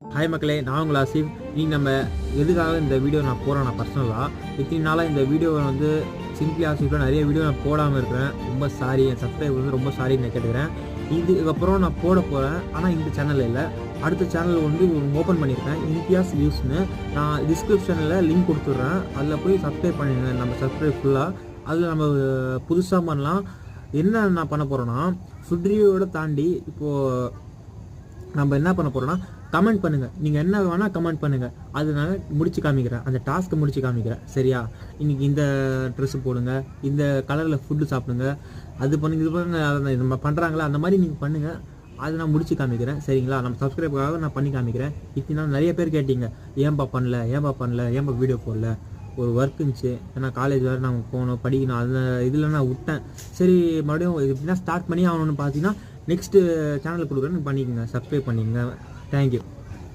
Hi மக்களே, நான் உங்கள் ஆசிஃப். நம்ம எதுக்காக இந்த வீடியோ நான் போகிறேன், நான் பர்சனலாக இத்தனை நாளாக இந்த வீடியோவை வந்து சிம்பிளி ஆசிஃபில் நிறைய வீடியோ நான் போடாமல் இருக்கிறேன். ரொம்ப சாரி, என் சப்ஸ்கிரைபர் வந்து ரொம்ப சாரி நான் கேட்டுக்கிறேன். இதுக்கப்புறம் நான் போட போகிறேன். ஆனால் இந்த சேனலில் இல்லை, அடுத்த சேனல் வந்து ஓப்பன் பண்ணியிருக்கேன், இம்தியாஸ் வியூஸ்னு. நான் டிஸ்கிரிப்ஷனில் லிங்க் கொடுத்துட்றேன், அதில் போய் சப்ஸ்கிரைப் பண்ணிடுங்க. நம்ம சப்ஸ்கிரைப் ஃபுல்லாக அதில் நம்ம புதுசாக பண்ணலாம். என்ன நான் பண்ண போகிறேன்னா, ஃபுட் ரிவ்யூவோட தாண்டி இப்போது நம்ம என்ன பண்ண போகிறோன்னா, கமெண்ட் பண்ணுங்கள். நீங்கள் என்ன வேணால் கமெண்ட் பண்ணுங்கள், அது நான் முடிச்சு காமிக்கிறேன், அந்த டாஸ்க்கை முடிச்சு காமிக்கிறேன். சரியா? இன்றைக்கி இந்த ட்ரெஸ்ஸு போடுங்க, இந்த கலரில் ஃபுட்டு சாப்பிடுங்க, அது பண்ணுங்க, இது பண்ணுங்க, அதை நம்ம பண்ணுறாங்களா அந்த மாதிரி நீங்கள் பண்ணுங்கள், அதை நான் முடிச்சு காமிக்கிறேன். சரிங்களா? நம்ம சப்ஸ்கிரைபுக்காக நான் பண்ணி காமிக்கிறேன். இத்தனை நிறைய பேர் கேட்டிங்க, ஏன்பா பண்ணல, ஏன்பா வீடியோ போடல. ஒரு ஒர்க் இருந்துச்சு, ஏன்னா காலேஜ் வேறு நாங்கள் போகணும், படிக்கணும், அந்த இதில் நான் விட்டேன். சரி, மறுபடியும் எப்படின்னா ஸ்டார்ட் பண்ணி ஆகணும்னு பார்த்தீங்கன்னா நெக்ஸ்ட்டு சேனலுக்கு கொடுக்குறேன்னு பண்ணிக்கோங்க, சப்ஸ்கிரைப் பண்ணிக்கோங்க. தேங்க்யூ.